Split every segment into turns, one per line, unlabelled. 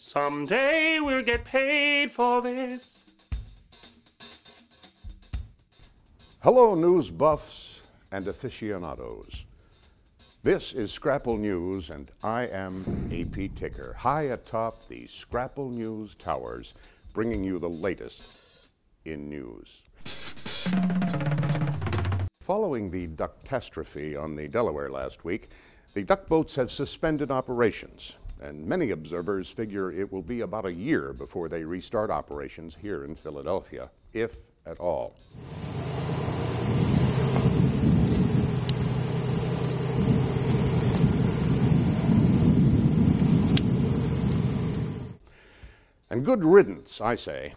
Someday we'll get paid for this.
Hello, news buffs and aficionados. This is Scrapple News, and I am A.P. Ticker, high atop the Scrapple News towers, bringing you the latest in news. Following the duckastrophe on the Delaware last week, the duck boats have suspended operations, and many observers figure it will be about a year before they restart operations here in Philadelphia, if at all. And good riddance, I say.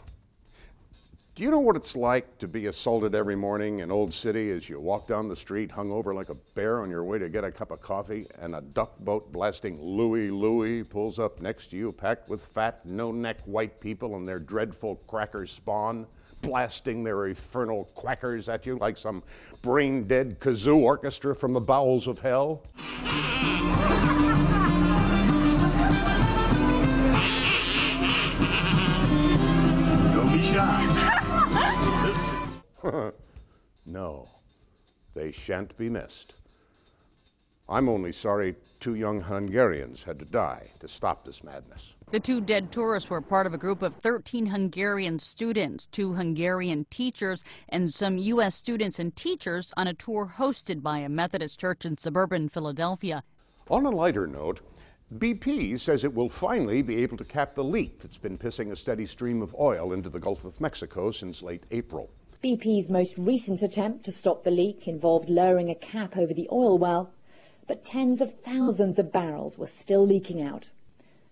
Do you know what it's like to be assaulted every morning in Old City as you walk down the street hungover like a bear on your way to get a cup of coffee, and a duck boat blasting Louie Louie pulls up next to you packed with fat, no-neck white people and their dreadful cracker spawn, blasting their infernal quackers at you like some brain-dead kazoo orchestra from the bowels of hell?
Don't be shy.
No, they shan't be missed. I'm only sorry 2 young Hungarians had to die to stop this madness.
The 2 dead tourists were part of a group of 13 Hungarian students, 2 Hungarian teachers, and some U.S. students and teachers on a tour hosted by a Methodist church in suburban Philadelphia.
On a lighter note, BP says it will finally be able to cap the leak that's been pissing a steady stream of oil into the Gulf of Mexico since late April.
BP's most recent attempt to stop the leak involved lowering a cap over the oil well, but tens of thousands of barrels were still leaking out.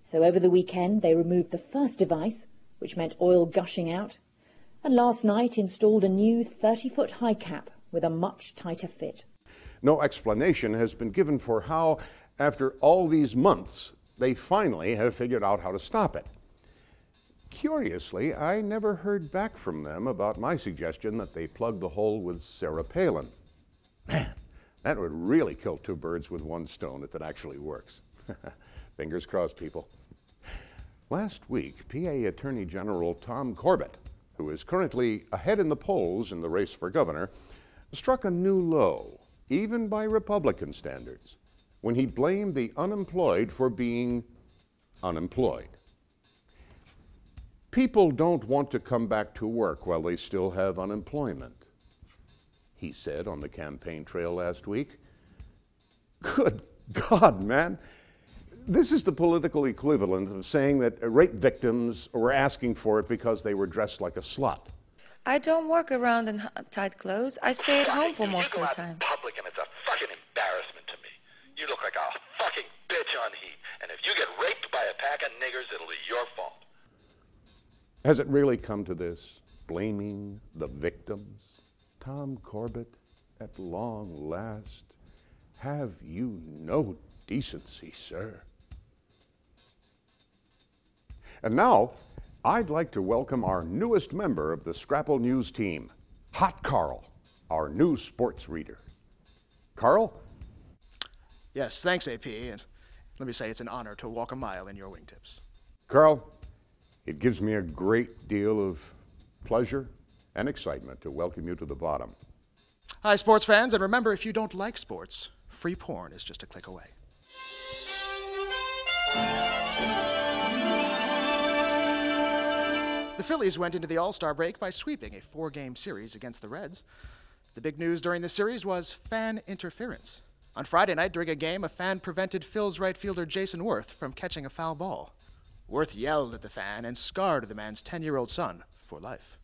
So over the weekend, they removed the first device, which meant oil gushing out, and last night installed a new 30-foot high cap with a much tighter fit.
No explanation has been given for how, after all these months, they finally have figured out how to stop it. Curiously, I never heard back from them about my suggestion that they plug the hole with Sarah Palin. Man, that would really kill 2 birds with 1 stone if it actually works. Fingers crossed, people. Last week, PA Attorney General Tom Corbett, who is currently ahead in the polls in the race for governor, struck a new low, even by Republican standards, when he blamed the unemployed for being unemployed. People don't want to come back to work while they still have unemployment, he said on the campaign trail last week. Good God, man. This is the political equivalent of saying that rape victims were asking for it because they were dressed like a slut.
I don't work around in tight clothes. I stay at home for most of the time.
You go out in public and it's a fucking embarrassment to me. You look like a fucking bitch on heat. And if you get raped by a pack of niggers, it'll be your fault.
Has it really come to this? Blaming the victims? Tom Corbett, at long last, have you no decency, sir? And now, I'd like to welcome our newest member of the Scrapple News team, Hot Carl, our new sports reader. Carl?
Yes, thanks, AP, and let me say it's an honor to walk a mile in your wingtips.
Carl, it gives me a great deal of pleasure and excitement to welcome you to the bottom.
Hi, sports fans, and remember, if you don't like sports, free porn is just a click away. The Phillies went into the All-Star break by sweeping a 4-game series against the Reds. The big news during the series was fan interference. On Friday night, during a game, a fan prevented Phil's right fielder Jason Worth from catching a foul ball. Worth yelled at the fan and scarred the man's 10-year-old son for life.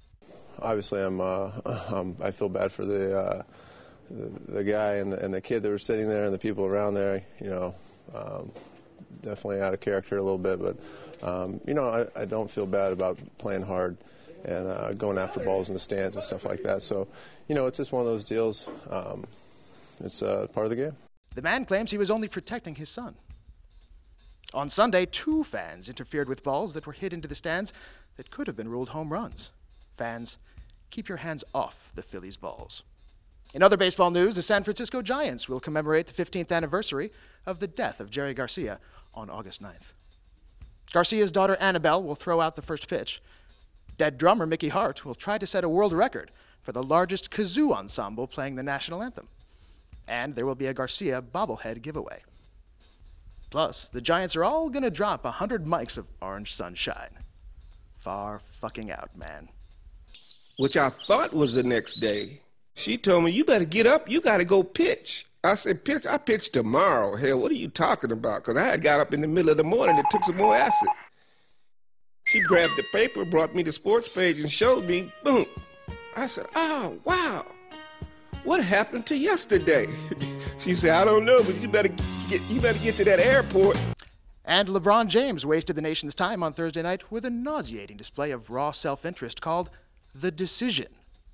Obviously, I feel bad for the guy and the kid that were sitting there and the people around there. You know, definitely out of character a little bit, but you know, I don't feel bad about playing hard and going after balls in the stands and stuff like that. So, you know, it's just one of those deals. It's part of the game.
The man claims he was only protecting his son. On Sunday, 2 fans interfered with balls that were hit into the stands that could have been ruled home runs. Fans, keep your hands off the Phillies' balls. In other baseball news, the San Francisco Giants will commemorate the 15th anniversary of the death of Jerry Garcia on August 9th. Garcia's daughter Annabelle will throw out the first pitch. Dead drummer Mickey Hart will try to set a world record for the largest kazoo ensemble playing the national anthem. And there will be a Garcia bobblehead giveaway. Plus, the Giants are all gonna drop 100 mics of Orange Sunshine. Far fucking out, man.
Which I thought was the next day. She told me, you better get up, you gotta go pitch. I said, pitch? I pitch tomorrow. Hell, what are you talking about? Because I had got up in the middle of the morning and took some more acid. She grabbed the paper, brought me the sports page and showed me, boom. I said, oh, wow. What happened to yesterday? She said, I don't know, but you better get to that airport.
And LeBron James wasted the nation's time on Thursday night with a nauseating display of raw self-interest called The Decision,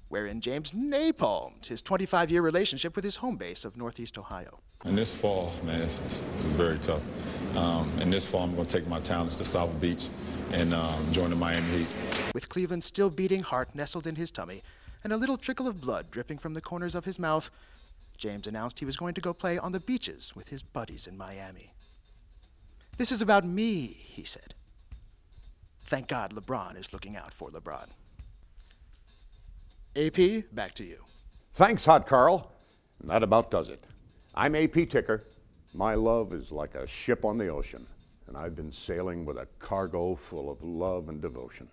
wherein James napalmed his 25-year relationship with his home base of Northeast Ohio.
And this fall, man, it's very tough. And this fall, I'm going to take my talents to South Beach and join the Miami Heat.
With Cleveland's still beating heart nestled in his tummy and a little trickle of blood dripping from the corners of his mouth, James announced he was going to go play on the beaches with his buddies in Miami. This is about me, he said. Thank God LeBron is looking out for LeBron. AP, back to you.
Thanks, Hot Carl. And that about does it. I'm AP Ticker. My love is like a ship on the ocean, and I've been sailing with a cargo full of love and devotion.